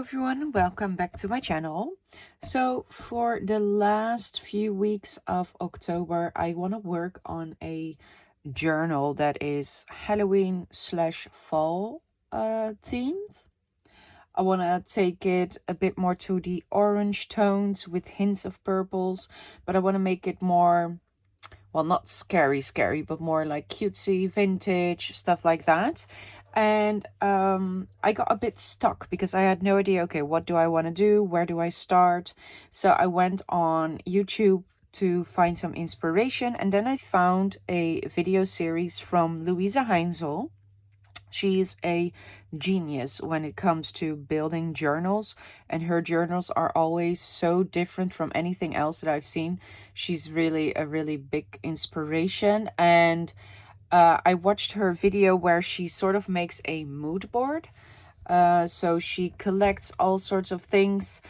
Hello everyone, welcome back to my channel. So for the last few weeks of October, I want to work on a journal that is Halloween slash fall themed. I want to take it a bit more to the orange tones with hints of purples, but I want to make it more, well, not scary, but more like cutesy, vintage, stuff like that. And I got a bit stuck because I had no idea, okay, what do I want to do? Where do I start? So I went on YouTube to find some inspiration, and then I found a video series from Luise Heinzl. She's a genius when it comes to building journals, and her journals are always so different from anything else that I've seen. She's really a really big inspiration, and I watched her video where she sort of makes a mood board. So she collects all sorts of things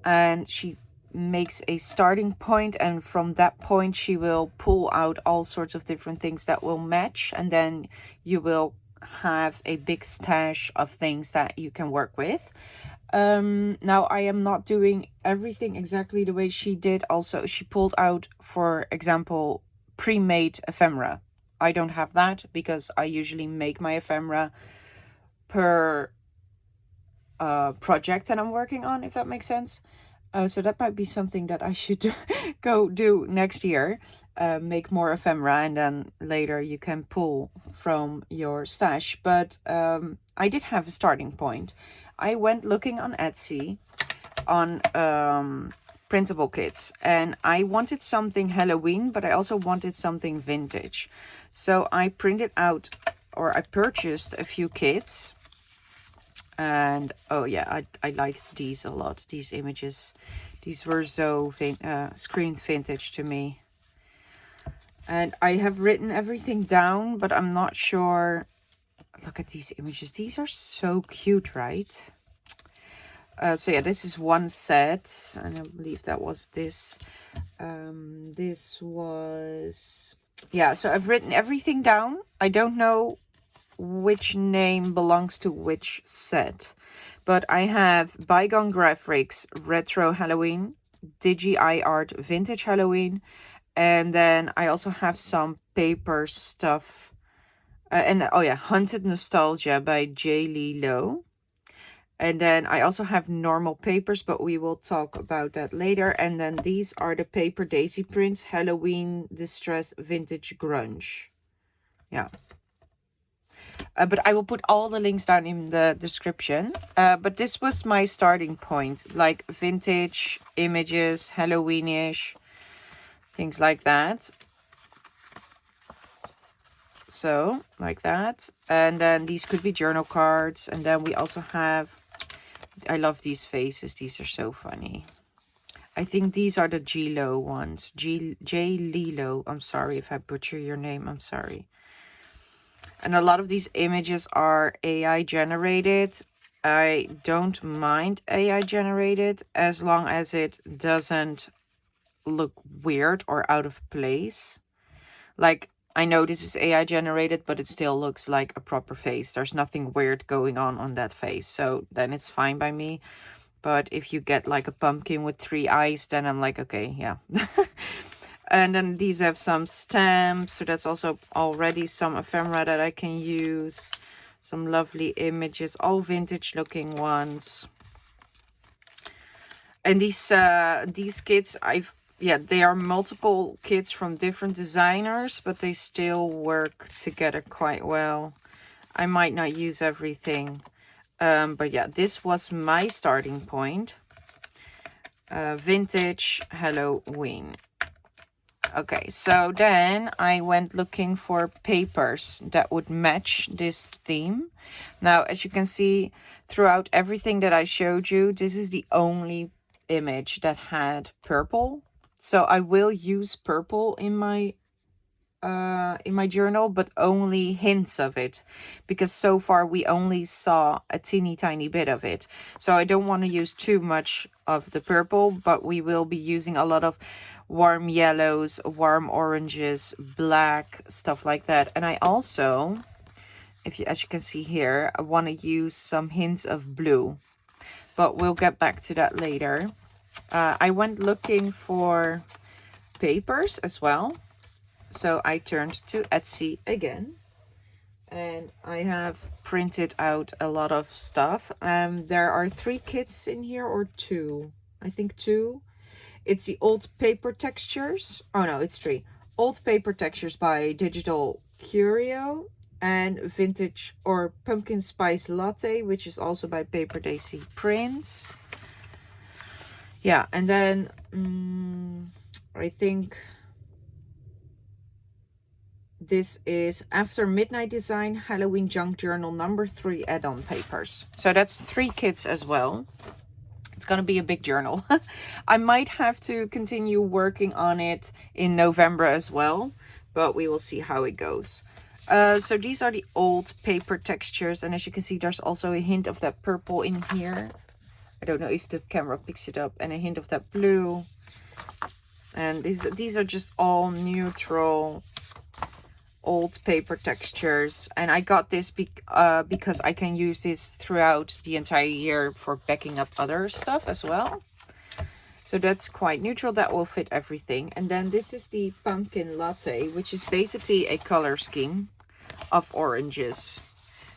and she makes a starting point, and from that point she will pull out all sorts of different things that will match, and then you will have a big stash of things that you can work with. Now I am not doing everything exactly the way she did. Also, she pulled out, for example, pre-made ephemera. I don't have that because I usually make my ephemera per project that I'm working on, if that makes sense. So that might be something that I should go do next year. Make more ephemera, and then later you can pull from your stash. But I did have a starting point. I went looking on Etsy on printable kits, and I wanted something Halloween, but I also wanted something vintage. So I printed out, or I purchased a few kits. And oh yeah, I liked these a lot, these images. These were so screened vintage to me. And I have written everything down, but I'm not sure. Look at these images. These are so cute, right? So yeah, this is one set, and I believe that was this. This was, yeah, so I've written everything down. I don't know which name belongs to which set, but I have Bygonegraphics Retro Halloween, Digieyeart Vintage Halloween, and then I also have some paper stuff, and oh yeah, Hunted Nostalgia by ByJleeloo. And then I also have normal papers, but we will talk about that later. And then these are the Paperdaisyprints Halloween Distressed Vintage Grunge. Yeah. But I will put all the links down in the description. But this was my starting point, like vintage images, Halloweenish, things like that. So, like that. And then these could be journal cards. And then we also have, I love these faces. These are so funny. I think these are the ByJleeloo ones. ByJleeloo. I'm sorry if I butcher your name. I'm sorry. And a lot of these images are AI generated. I don't mind AI generated as long as it doesn't look weird or out of place. Like, I know this is AI generated, but it still looks like a proper face. There's nothing weird going on that face. So then it's fine by me. But if you get like a pumpkin with 3 eyes, then I'm like, okay, yeah. And then these have some stamps. So that's also already some ephemera that I can use. Some lovely images, all vintage looking ones. And these kits, they are multiple kits from different designers, but they still work together quite well. I might not use everything. But yeah, this was my starting point. Vintage Halloween. Okay, so then I went looking for papers that would match this theme. Now, as you can see, throughout everything that I showed you, this is the only image that had purple. So I will use purple in my journal, but only hints of it, because so far we only saw a teeny tiny bit of it. So I don't want to use too much of the purple, but we will be using a lot of warm yellows, warm oranges, black, stuff like that. And I also, as you can see here, I want to use some hints of blue. but we'll get back to that later. I went looking for papers as well. So I turned to Etsy again. And I have printed out a lot of stuff. There are 3 kits in here, or 2. I think 2. It's the old paper textures. Oh no, it's 3. Old paper textures by Digitalcurio, and vintage or pumpkin spice latte, which is also by Paperdaisyprints. Yeah, and then I think this is Aftermidnightdesign Halloween Junk Journal number 3 add-on papers. So that's 3 kits as well. It's gonna be a big journal. I might have to continue working on it in November as well, but we will see how it goes. So these are the old paper textures, and as you can see, there's also a hint of that purple in here. I don't know if the camera picks it up, and a hint of that blue. And these are just all neutral old paper textures, and I got this because I can use this throughout the entire year for backing up other stuff as well. So that's quite neutral. That will fit everything. And then this is the pumpkin latte, which is basically a color scheme of oranges.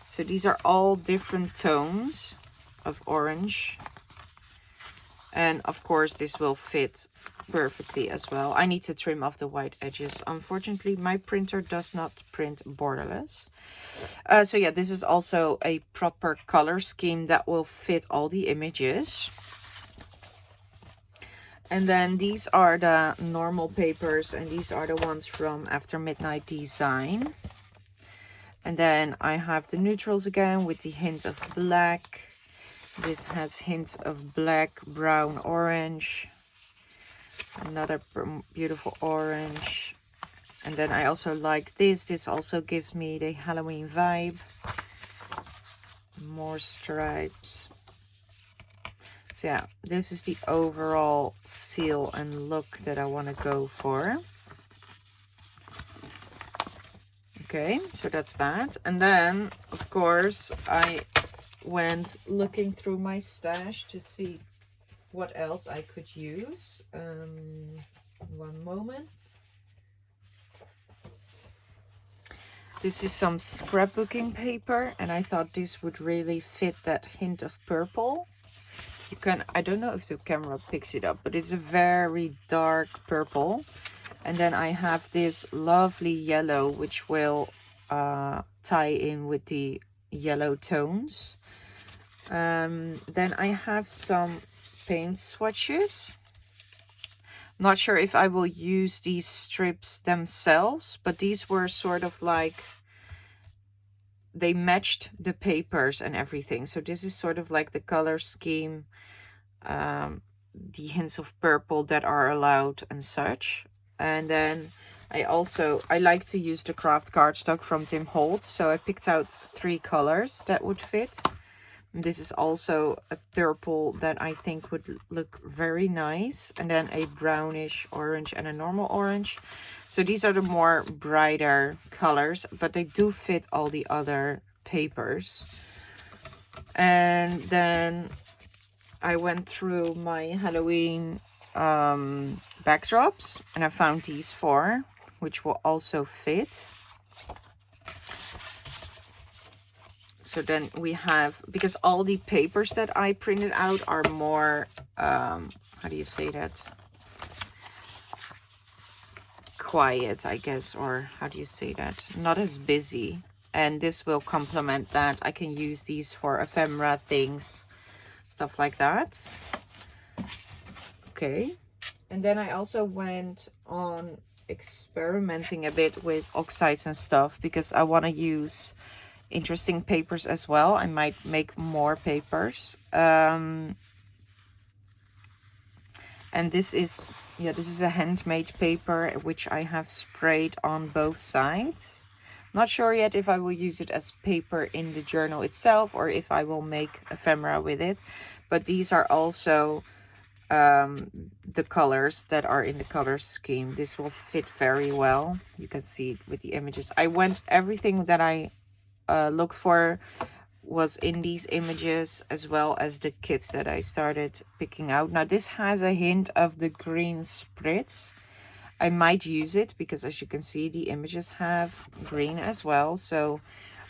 So these are all different tones of orange, and of course this will fit perfectly as well. I need to trim off the white edges. Unfortunately, my printer does not print borderless. So yeah, this is also a proper color scheme that will fit all the images. And then these are the normal papers, and these are the ones from Aftermidnightdesign. And then I have the neutrals again with the hint of black. This has hints of black, brown, orange. Another beautiful orange. And then I also like this. This also gives me the Halloween vibe. More stripes. So yeah, this is the overall feel and look that I want to go for. Okay, so that's that. And then, of course, I went looking through my stash to see what else I could use. One moment. This is some scrapbooking paper, and I thought this would really fit that hint of purple. You can, I don't know if the camera picks it up, but it's a very dark purple. And then I have this lovely yellow, which will tie in with the yellow tones. Then I have some paint swatches. Not sure if I will use these strips themselves, but these were sort of like, they matched the papers and everything. So this is sort of like the color scheme, the hints of purple that are allowed and such. And then I like to use the craft cardstock from Tim Holtz, so I picked out 3 colors that would fit. And this is also a purple that I think would look very nice, and then a brownish orange and a normal orange. So these are the more brighter colors, but they do fit all the other papers. And then I went through my Halloween backdrops, and I found these 4, which will also fit. So then we have, because all the papers that I printed out are more, how do you say that? Quiet, I guess, or how do you say that? Not as busy. And this will complement that. I can use these for ephemera things, stuff like that. Okay. And then I also went on experimenting a bit with oxides and stuff, because I want to use interesting papers as well. I might make more papers. And this is, yeah, this is a handmade paper which I have sprayed on both sides. Not sure yet if I will use it as paper in the journal itself, or if I will make ephemera with it. But these are also the colors that are in the color scheme. This will fit very well. You can see it with the images. I went, everything that I looked for was in these images, as well as the kits that I started picking out. Now this has a hint of the green spritz. I might use it because, as you can see, the images have green as well. So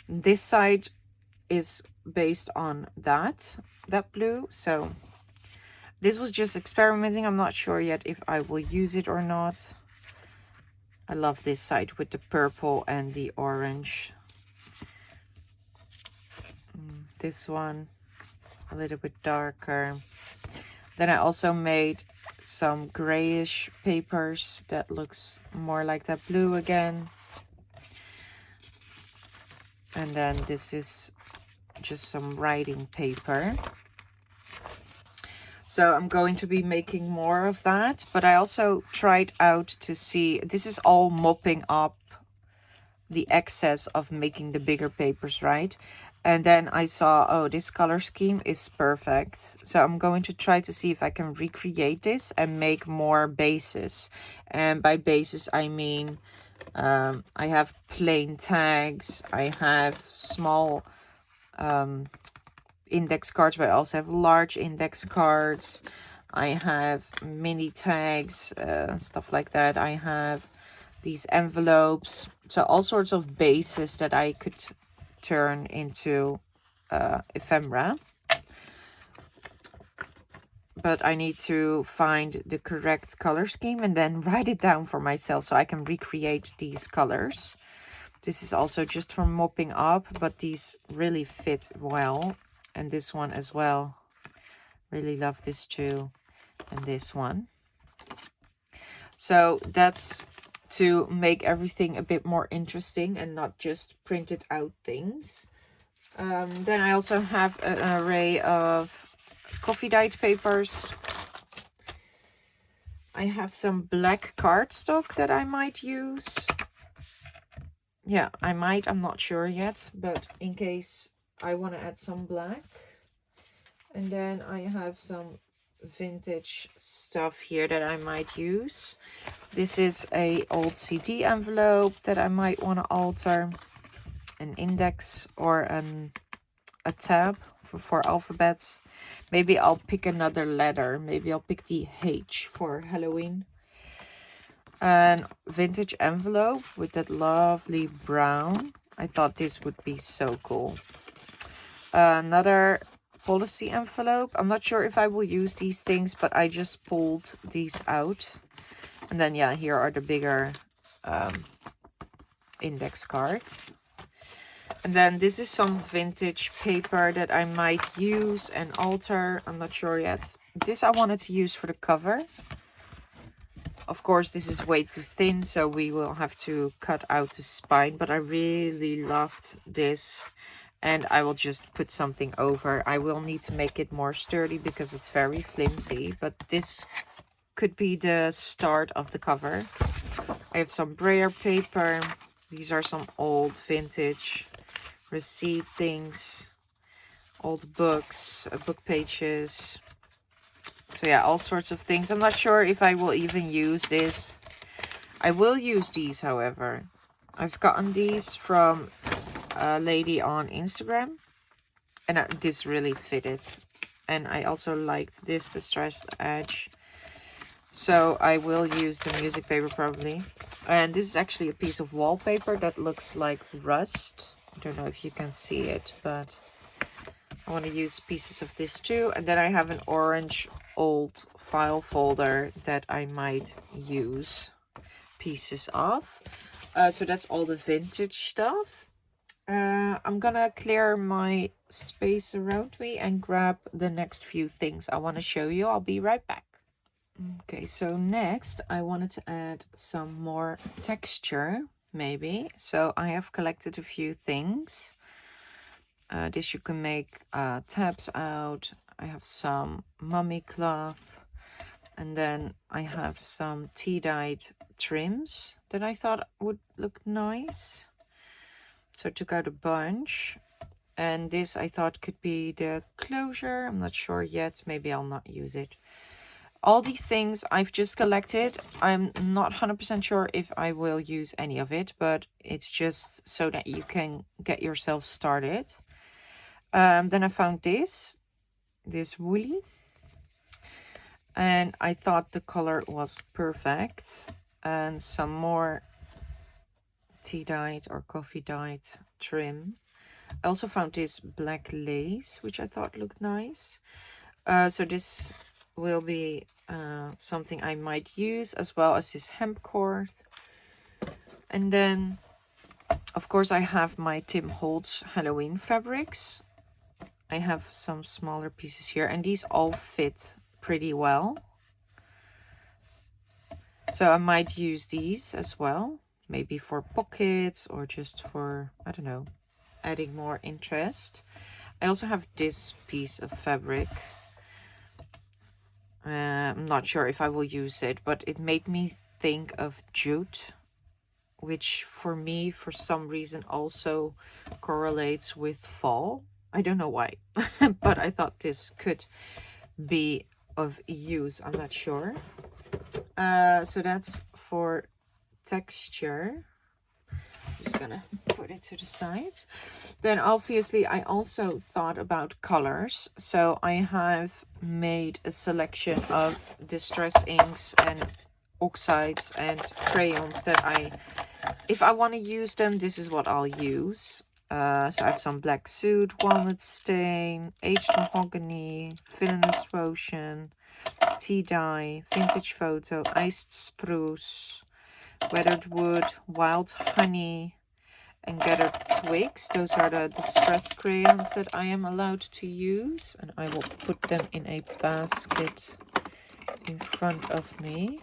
this side is based on that blue. So this was just experimenting. I'm not sure yet if I will use it or not. I love this side with the purple and the orange. This one a little bit darker. Then I also made some grayish papers that looks more like that blue again. And then this is just some writing paper. So I'm going to be making more of that, but I also tried out to see, this is all mopping up the excess of making the bigger papers, right? And then I saw, oh, this color scheme is perfect. So I'm going to try to see if I can recreate this and make more bases. And by bases, I mean, I have plain tags, I have small index cards, but I also have large index cards. I have mini tags, stuff like that. I have these envelopes. So all sorts of bases that I could turn into ephemera. But I need to find the correct color scheme and then write it down for myself so I can recreate these colors. This is also just for mopping up, but these really fit well. And this one as well. Really love this too. And this one. So that's to make everything a bit more interesting and not just printed out things. Then I also have an array of coffee dyed papers. I have some black cardstock that I might use. Yeah, I might, I'm not sure yet, but in case I want to add some black. And then I have some vintage stuff here that I might use. This is a old CD envelope that I might want to alter. An index or a tab for alphabets. Maybe I'll pick another letter. Maybe I'll pick the H for Halloween. An vintage envelope with that lovely brown. I thought this would be so cool. Another policy envelope. I'm not sure if I will use these things, but I just pulled these out. And then, yeah, here are the bigger index cards. And then this is some vintage paper that I might use and alter. I'm not sure yet. This I wanted to use for the cover. Of course, this is way too thin, so we will have to cut out the spine. But I really loved this. And I will just put something over. I will need to make it more sturdy because it's very flimsy. But this could be the start of the cover. I have some braille paper. These are some old vintage receipt things, old books, book pages. So yeah, all sorts of things. I'm not sure if I will even use this. I will use these, however. I've gotten these from a lady on Instagram, and this really fitted. And I also liked this, the stressed edge. So I will use the music paper probably. And this is actually a piece of wallpaper that looks like rust. I don't know if you can see it, but I want to use pieces of this too. And then I have an orange old file folder that I might use pieces of. So that's all the vintage stuff. I'm gonna clear my space around me and grab the next few things I want to show you. I'll be right back. Okay, so next I wanted to add some more texture, maybe. So I have collected a few things. This you can make tabs out. I have some mummy cloth. And then I have some tea-dyed trims that I thought would look nice. So I took out a bunch. And this I thought could be the closure. I'm not sure yet. Maybe I'll not use it. All these things I've just collected. I'm not 100% sure if I will use any of it, but it's just so that you can get yourself started. Then I found this woolly, and I thought the color was perfect. And some more tea dyed or coffee dyed trim. I also found this black lace, which I thought looked nice. So this will be something I might use, as well as this hemp cord. And then, of course, I have my Tim Holtz Halloween fabrics. I have some smaller pieces here, and these all fit pretty well. So I might use these as well, maybe for pockets or just for, I don't know, adding more interest. I also have this piece of fabric. I'm not sure if I will use it, but it made me think of jute, which for me, for some reason, also correlates with fall. I don't know why, but I thought this could be of use. I'm not sure. So that's for texture. Just gonna put it to the side. Then obviously I also thought about colors, so I have made a selection of distress inks and oxides and crayons that if I want to use them, this is what I'll use. So I have some black soot, walnut stain, aged mahogany, villainous potion, tea dye, vintage photo, iced spruce, weathered wood, wild honey, and gathered twigs. Those are the distress crayons that I am allowed to use, and I will put them in a basket in front of me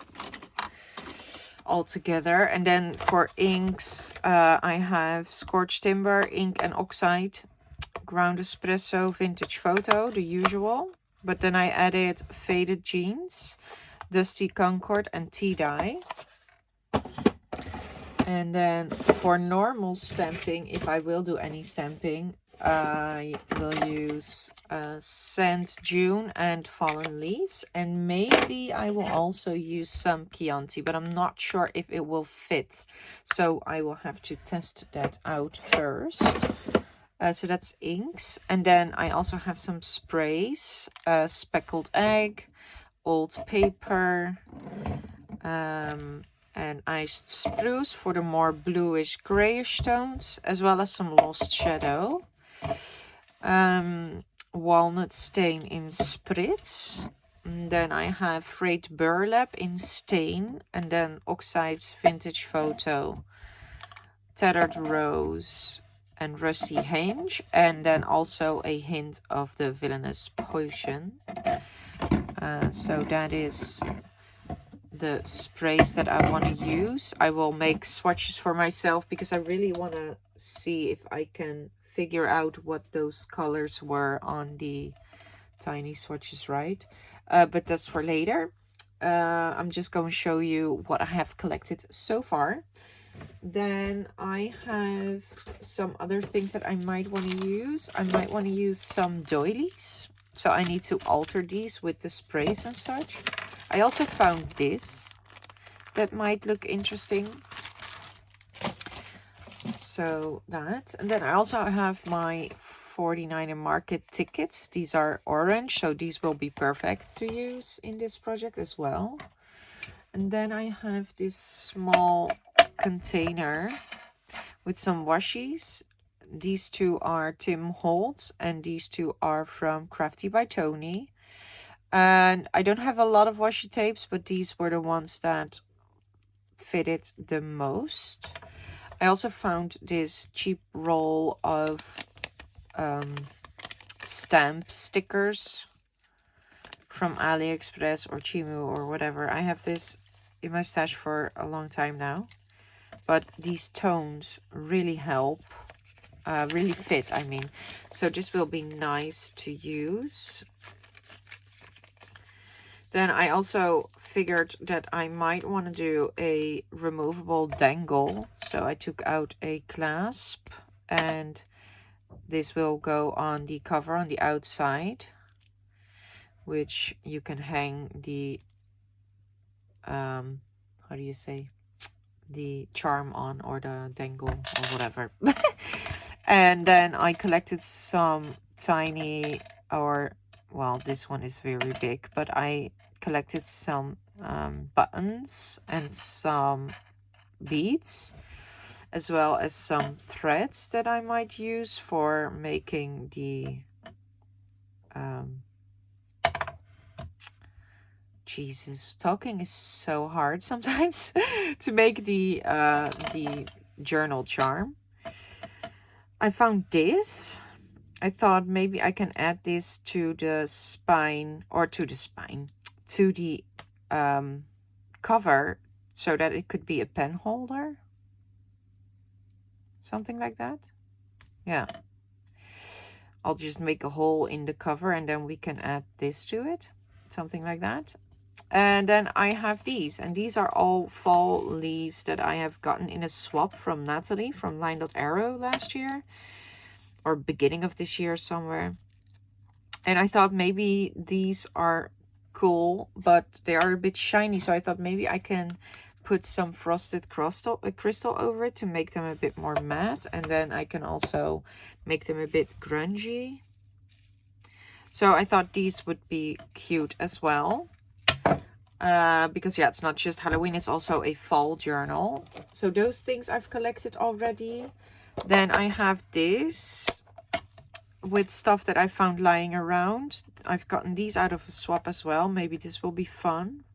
all together. And then for inks, I have scorched timber, ink and oxide, ground espresso, vintage photo, the usual. But then I added faded jeans, dusty concord, and tea dye. And then for normal stamping, if I will do any stamping, I will use Sand Dune and Fallen Leaves. And maybe I will also use some Chianti, but I'm not sure if it will fit. So I will have to test that out first. So that's inks. And then I also have some sprays, Speckled Egg, Old Paper, and iced spruce for the more bluish grayish tones, as well as some lost shadow. Walnut stain in spritz. And then I have frayed burlap in stain, and then oxides vintage photo, tethered rose, and rusty hinge, and then also a hint of the villainous potion. So that is the sprays that I want to use. I will make swatches for myself because I really want to see if I can figure out what those colors were on the tiny swatches, right? But that's for later. I'm just going to show you what I have collected so far. Then I have some other things that I might want to use. I might want to use some doilies. So I need to alter these with the sprays and such. I also found this that might look interesting. So that. And then I also have my 49er market tickets. These are orange, so these will be perfect to use in this project as well. And then I have this small container with some washies. These two are Tim Holtz, and these two are from Crafty by Tony. And I don't have a lot of washi tapes, but these were the ones that fitted the most. I also found this cheap roll of stamp stickers from AliExpress or Chimu or whatever. I have this in my stash for a long time now, but these tones really help, really fit, I mean. So this will be nice to use. Then I also figured that I might want to do a removable dangle. So I took out a clasp, and this will go on the cover on the outside, which you can hang the, how do you say, the charm on, or the dangle or whatever. And then I collected some tiny, or well, this one is very big, but I collected some buttons and some beads, as well as some threads that I might use for making the Jesus, talking is so hard sometimes to make the journal charm. I found this. I thought maybe I can add this to the spine, or to the cover, so that it could be a pen holder. Something like that. Yeah. I'll just make a hole in the cover and then we can add this to it. Something like that. And then I have these, and these are all fall leaves that I have gotten in a swap from Natalie from Line.arrow last year, or beginning of this year somewhere. And I thought maybe these are cool, but they are a bit shiny, so I thought maybe I can put some frosted crystal over it to make them a bit more matte, and then I can also make them a bit grungy. So I thought these would be cute as well. Because yeah, it's not just Halloween, it's also a fall journal. So those things I've collected already. Then I have this with stuff that I found lying around. I've gotten these out of a swap as well. Maybe this will be fun.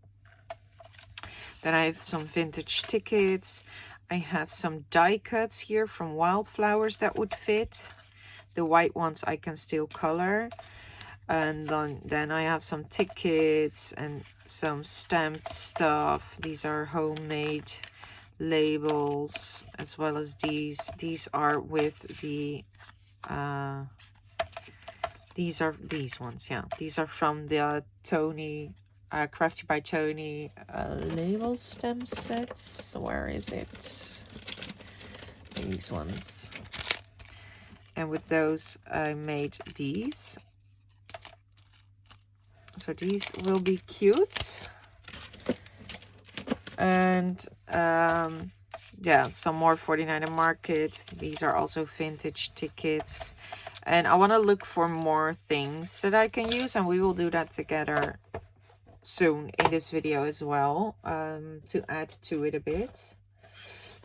Then I have some vintage tickets. I have some die cuts here from Wildflowers that would fit. The white ones I can still color. And then I have some tickets and some stamped stuff. These are homemade labels, as well as these. These are with the these are these ones. Yeah, these are from the Tony Crafty by Tony label stamp sets. Where is it? These ones. And with those I made these. So these will be cute. And yeah, some more 49er Market. These are also vintage tickets. And I want to look for more things that I can use, and we will do that together soon in this video as well, to add to it a bit.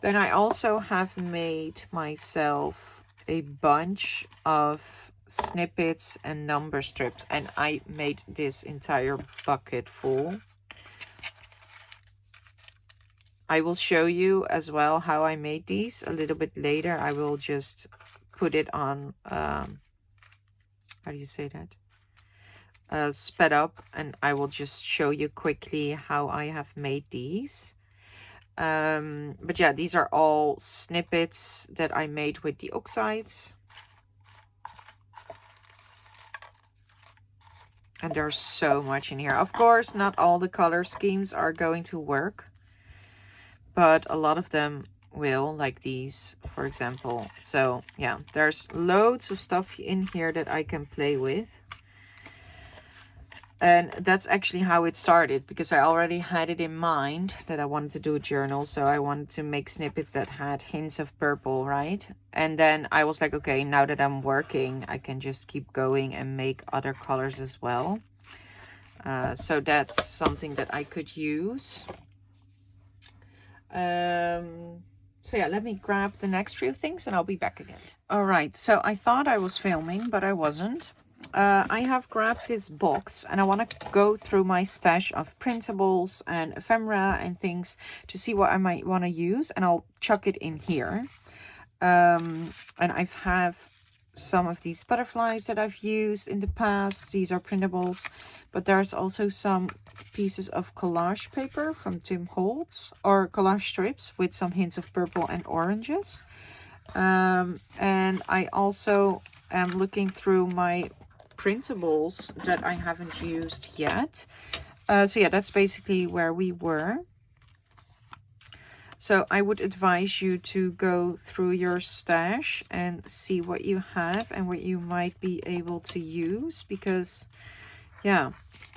Then I also have made myself a bunch of snippets and number strips, and I made this entire bucket full. I will show you as well how I made these a little bit later. I will just put it on how do you say that, sped up, and I will just show you quickly how I have made these. But yeah, these are all snippets that I made with the oxides. And there's so much in here. Of course, not all the color schemes are going to work, but a lot of them will, like these, for example. So yeah, there's loads of stuff in here that I can play with. And that's actually how it started, because I already had it in mind that I wanted to do a journal. So I wanted to make snippets that had hints of purple, right? And then I was like, okay, now that I'm working, I can just keep going and make other colors as well. So that's something that I could use. So yeah, let me grab the next few things and I'll be back again. All right, so I thought I was filming, but I wasn't. I have grabbed this box and I want to go through my stash of printables and ephemera and things to see what I might want to use, and I'll chuck it in here. And I have some of these butterflies that I've used in the past. These are printables, but there's also some pieces of collage paper from Tim Holtz, or collage strips with some hints of purple and oranges. And I also am looking through my printables that I haven't used yet. So yeah, that's basically where we were. So I would advise you to go through your stash and see what you have and what you might be able to use, because yeah,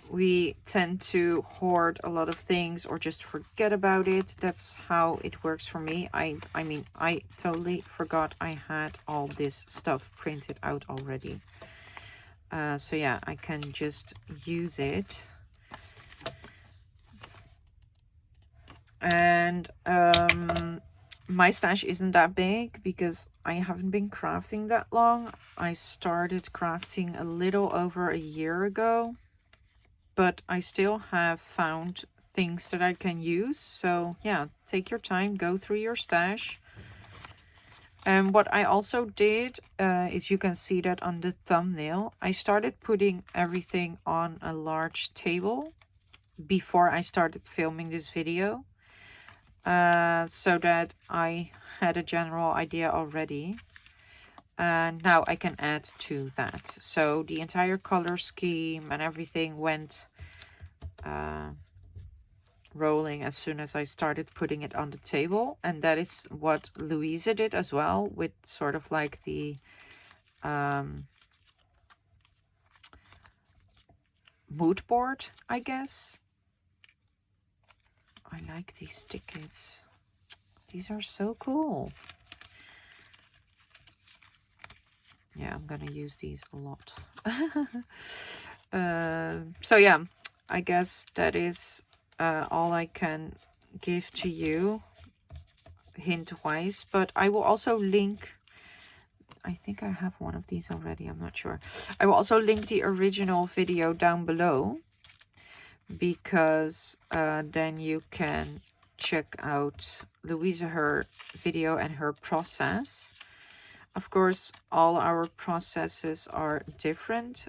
we tend to hoard a lot of things or just forget about it. That's how it works for me. I mean, I totally forgot I had all this stuff printed out already. So yeah, I can just use it. And my stash isn't that big because I haven't been crafting that long. I started crafting a little over a year ago, but I still have found things that I can use. So yeah, take your time, go through your stash. And what I also did is, you can see that on the thumbnail, I started putting everything on a large table before I started filming this video, so that I had a general idea already. And now I can add to that. So the entire color scheme and everything went rolling as soon as I started putting it on the table. And that is what Luise did as well, with sort of like the mood board, I guess. I like these tickets. These are so cool. Yeah, I'm gonna use these a lot. So yeah, I guess that is all I can give to you hint-wise, but I will also link, I think I have one of these already, I'm not sure. I will also link the original video down below, because then you can check out Luise, her video and her process. Of course, all our processes are different.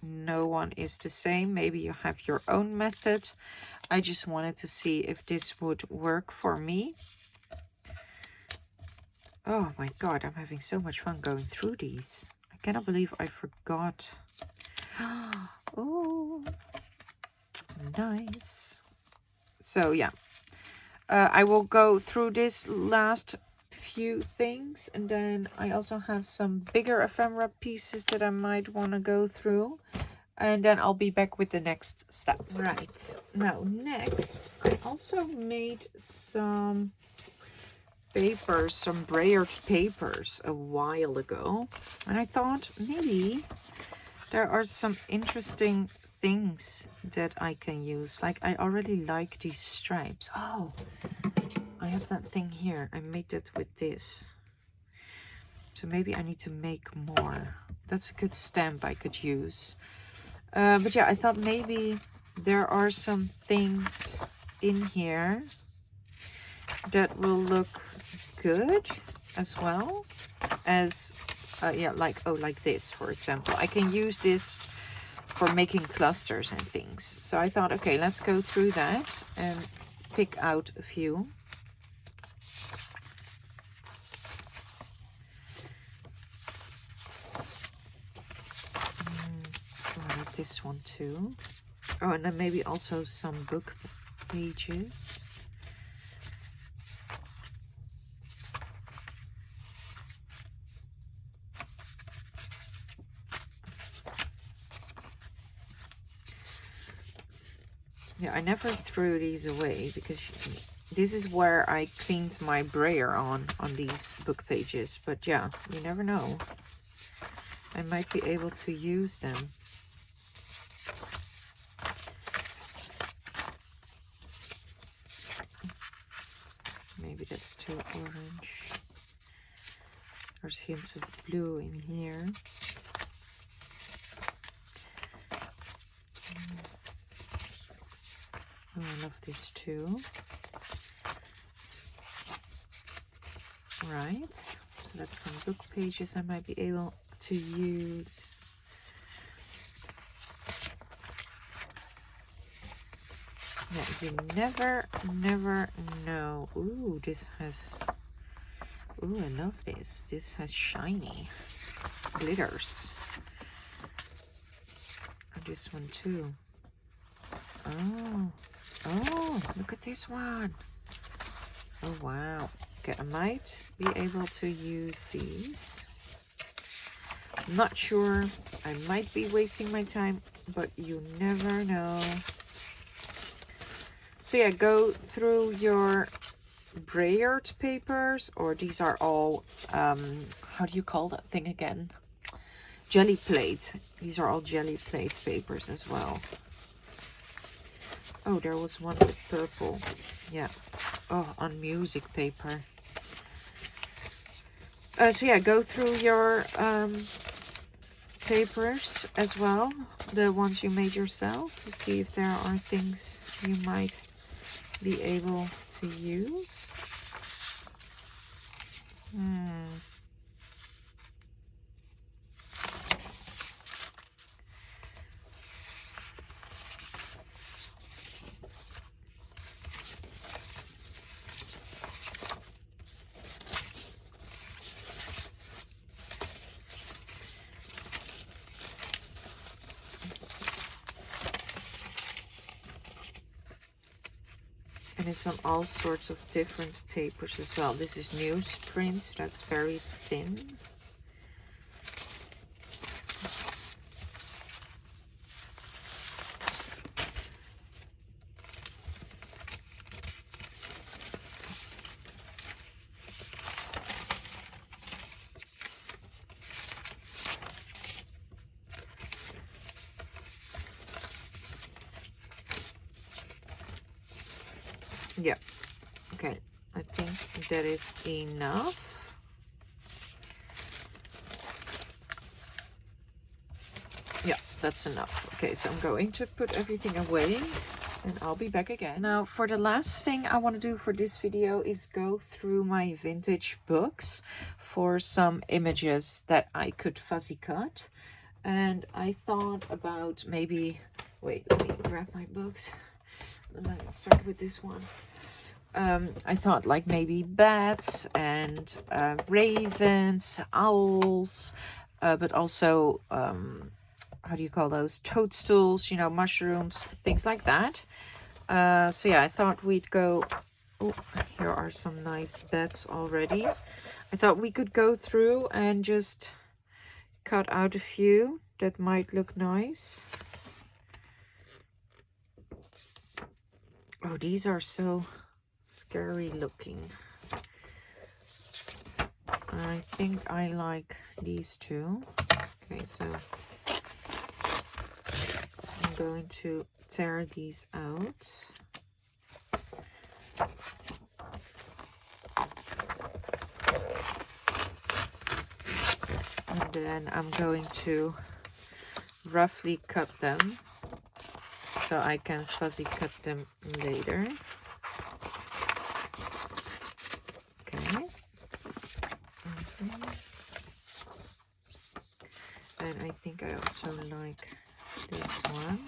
No one is the same. Maybe you have your own method. I just wanted to see if this would work for me. Oh my god, I'm having so much fun going through these. I cannot believe I forgot. Oh, nice. So yeah, I will go through this last few things, and then I also have some bigger ephemera pieces that I might want to go through, and then I'll be back with the next step. Right, now next I also made some papers, some brayered papers a while ago, and I thought maybe there are some interesting things that I can use. Like, I already like these stripes. Oh, I have that thing here. I made it with this. So maybe I need to make more. That's a good stamp I could use. But yeah, I thought maybe there are some things in here that will look good as well as, yeah, like, oh, like this, for example. I can use this for making clusters and things. So I thought, okay, let's go through that and pick out a few. I like this one too. Oh, and then maybe also some book pages. Yeah, I never threw these away because this is where I cleaned my brayer on these book pages. But yeah, you never know. I might be able to use them. Maybe that's too orange. There's hints of blue in here. Oh, I love this too. Right, so that's some book pages I might be able to use. Yeah, you never know. Ooh, this has, ooh, I love this. This has shiny glitters. And this one too. Oh, look at this one. Oh, wow. Okay, I might be able to use these. I'm not sure. I might be wasting my time, but you never know. So yeah, go through your brayered papers, or these are all, how do you call that thing again? jelly plate. These are all jelly plate papers as well. Oh, there was one with purple. Yeah. Oh, on music paper. So yeah, go through your papers as well, the ones you made yourself, to see if there are things you might be able to use. And it's on all sorts of different papers as well. This is newsprint, that's very thin. Yeah, okay, I think that is enough. Yeah, that's enough. Okay, so I'm going to put everything away and I'll be back again. Now, for the last thing I want to do for this video is go through my vintage books for some images that I could fuzzy cut. And I thought about maybe, wait, let me grab my books. Let's start with this one. I thought like maybe bats and ravens, owls, but also, how do you call those? Toadstools, you know, mushrooms, things like that. So yeah, I thought we'd go, oh, here are some nice bats already. I thought we could go through and just cut out a few that might look nice. Oh, these are so scary looking. I think I like these two. Okay, so I'm going to tear these out. And then I'm going to roughly cut them so I can fuzzy cut them later. Okay. And I think I also like this one.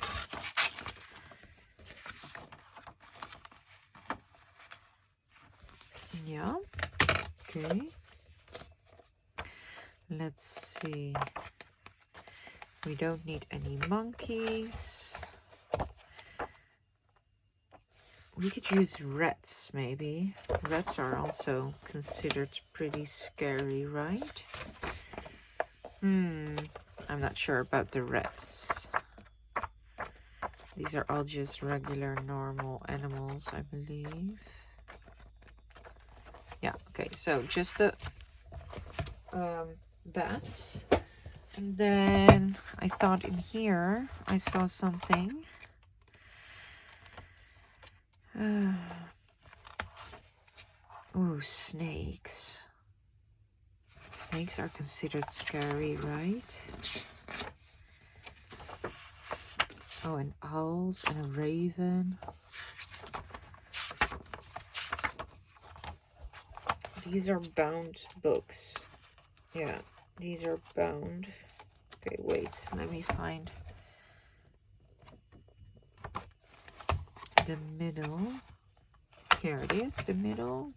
Yeah. Okay. Let's see. We don't need any monkeys. We could use rats, maybe. Rats are also considered pretty scary, right? I'm not sure about the rats. These are all just regular, normal animals, I believe. Yeah, okay, so just the bats. And then I thought in here I saw something. Oh, snakes. Snakes are considered scary, right? Oh, and owls and a raven. These are bound books. Yeah, these are bound. Okay, wait, let me find the middle. Here it is, the middle.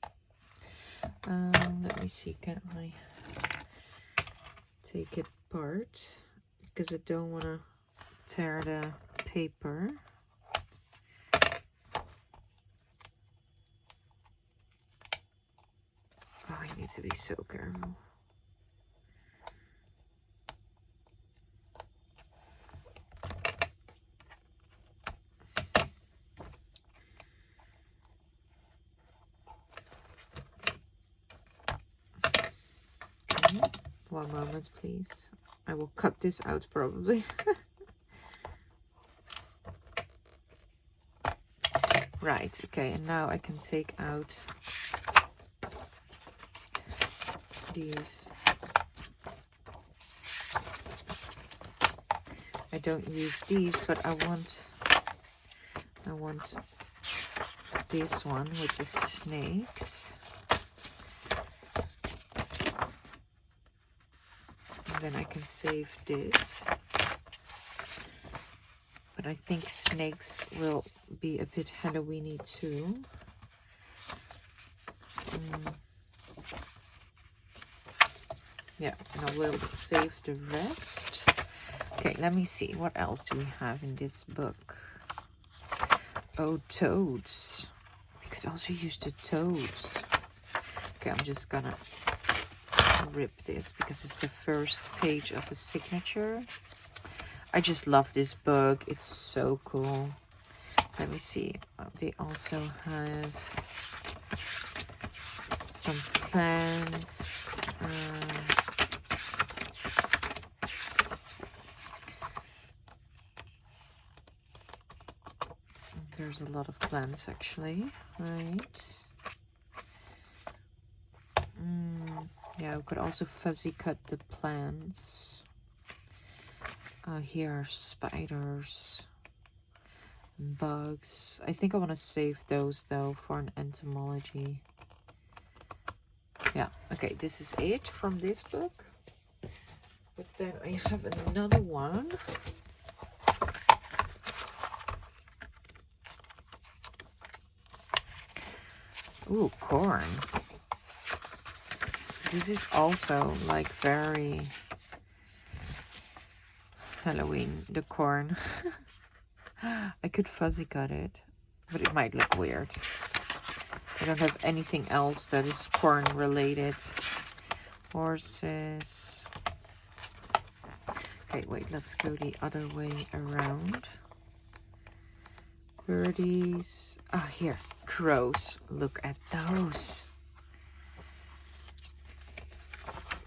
Let me see, can I take it apart? Because I don't want to tear the paper. Oh, I need to be so careful. Okay. One moment, please. I will cut this out probably. Right, okay, and now I can take out these. I don't use these, but I want this one with the snakes. And then I can save this. But I think snakes will be a bit Halloween-y too. Yeah, and I will save the rest. Okay, let me see. What else do we have in this book? Oh, toads. We could also use the toads. Okay, I'm just gonna rip this because it's the first page of the signature. I just love this book. It's so cool. Let me see. They also have some plants. There's a lot of plants actually, right? Yeah, we could also fuzzy cut the plants. Here are spiders, bugs. I think I want to save those though for an entomology. Yeah, okay, this is it from this book. But then I have another one. Ooh, corn. This is also like very Halloween, the corn. I could fuzzy cut it, but it might look weird. I don't have anything else that is corn related. Horses. Okay, wait, let's go the other way around. Birdies. Ah, here, crows. Look at those.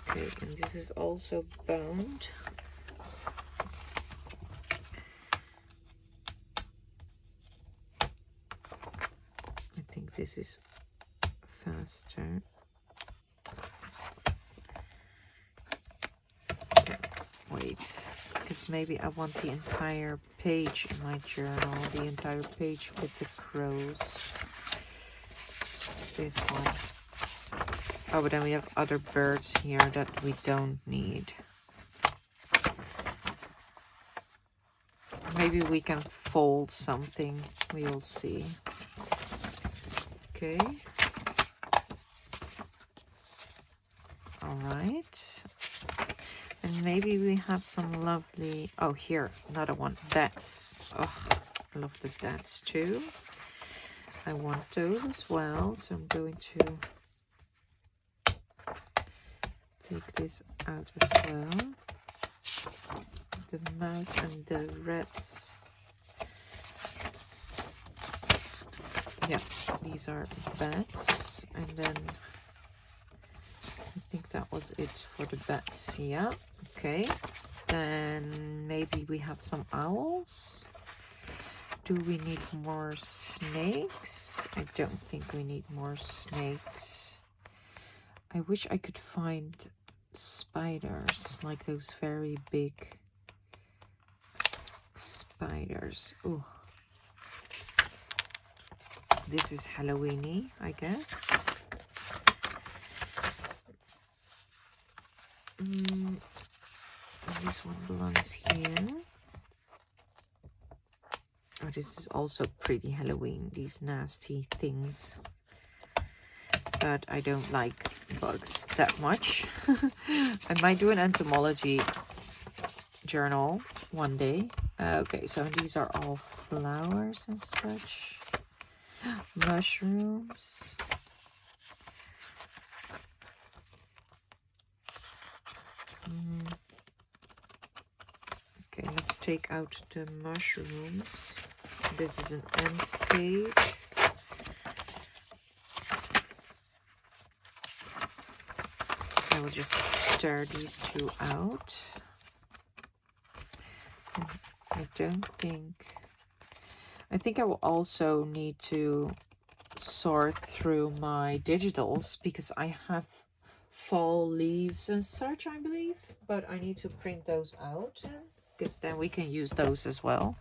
Okay, and this is also bound. I think this is faster. Okay, wait, because maybe I want the entire page in my journal, the entire page with the crows. This one. Oh, but then we have other birds here that we don't need. Maybe we can fold something. We will see. Okay. All right. And maybe we have some lovely... Oh, here, another one. Bats. Oh, I love the bats too. I want those as well. So I'm going to take this out as well. The mouse and the rats. Yeah, these are bats. And then I think that was it for the bats. Yeah, okay. Then maybe we have some owls. Do we need more snakes? I don't think we need more snakes. I wish I could find spiders, like those very big spiders. Ooh. This is Halloween-y, I guess. This one belongs here. Oh, this is also pretty Halloween, these nasty things. But I don't like bugs that much. I might do an entomology journal one day. Okay, so these are all flowers and such. Mushrooms. Okay, let's take out the mushrooms. This is an end page. I will just stir these two out. I don't think... I think I will also need to sort through my digitals because I have fall leaves and such, I believe. But I need to print those out because then we can use those as well.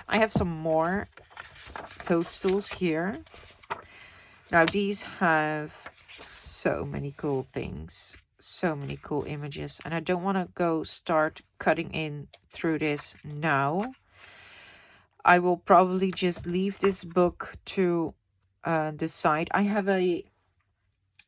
I have some more toadstools here. Now these have so many cool things, so many cool images, and I don't want to go start cutting in through this now. I will probably just leave this book to the side. I have a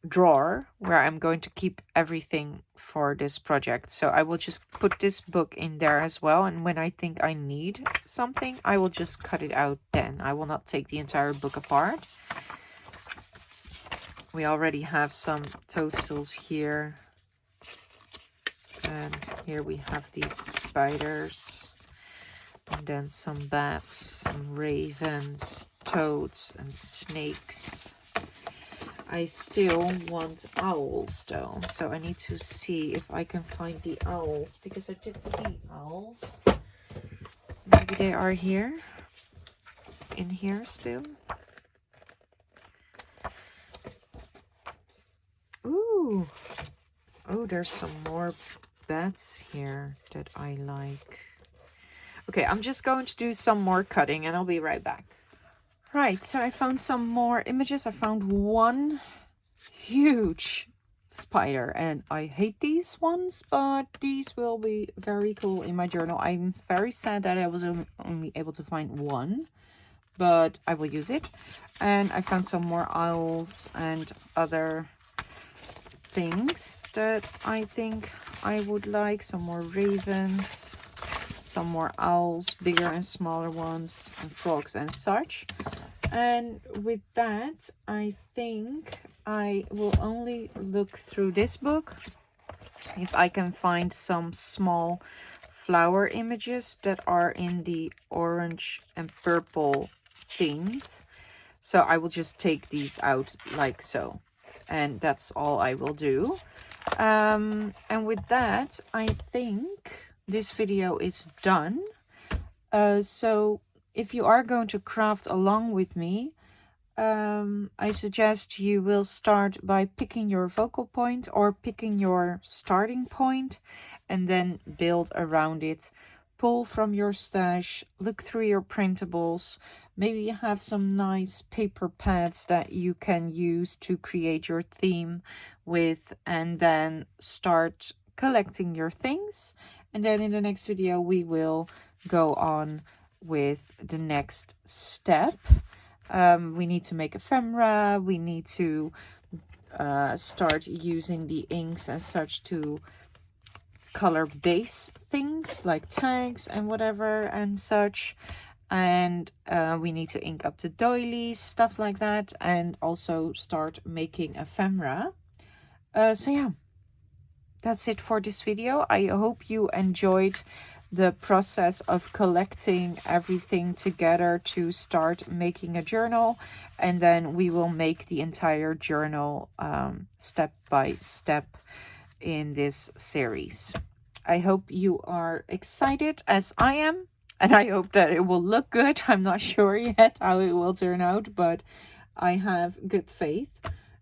drawer where I'm going to keep everything for this project, so I will just put this book in there as well, and when I think I need something I will just cut it out then. I will not take the entire book apart. We already have some toadstools here, and here we have these spiders, and then some bats, some ravens, toads and snakes. I still want owls though, so I need to see if I can find the owls, because I did see owls. Maybe they are here, in here still. Ooh, oh, there's some more bats here that I like. Okay, I'm just going to do some more cutting and I'll be right back. Right, so I found some more images. I found one huge spider and I hate these ones, but these will be very cool in my journal. I'm very sad that I was only able to find one, but I will use it. And I found some more owls and other things that I think I would like. Some more ravens, some more owls, bigger and smaller ones, and frogs and such. And with that, I think I will only look through this book if I can find some small flower images that are in the orange and purple themed. So I will just take these out like so. And that's all I will do. And with that, I think this video is done. So if you are going to craft along with me, I suggest you will start by picking your focal point or picking your starting point and then build around it. Pull from your stash, look through your printables. Maybe you have some nice paper pads that you can use to create your theme with, and then start collecting your things. And then in the next video, we will go on with the next step. We need to make ephemera. We need to start using the inks and such to color base things like tags and whatever and such. And we need to ink up the doilies, stuff like that, and also start making ephemera. So yeah, that's it for this video. I hope you enjoyed the process of collecting everything together to start making a journal, and then we will make the entire journal step by step in this series. I hope you are excited as I am, and I hope that it will look good. I'm not sure yet how it will turn out, but I have good faith.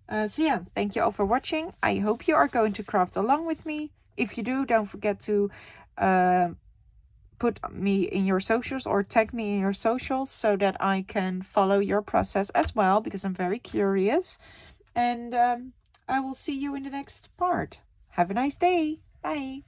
So yeah, thank you all for watching. I hope you are going to craft along with me. If you do, don't forget to put me in your socials or tag me in your socials so that I can follow your process as well, because I'm very curious. And I will see you in the next part. Have a nice day. Bye.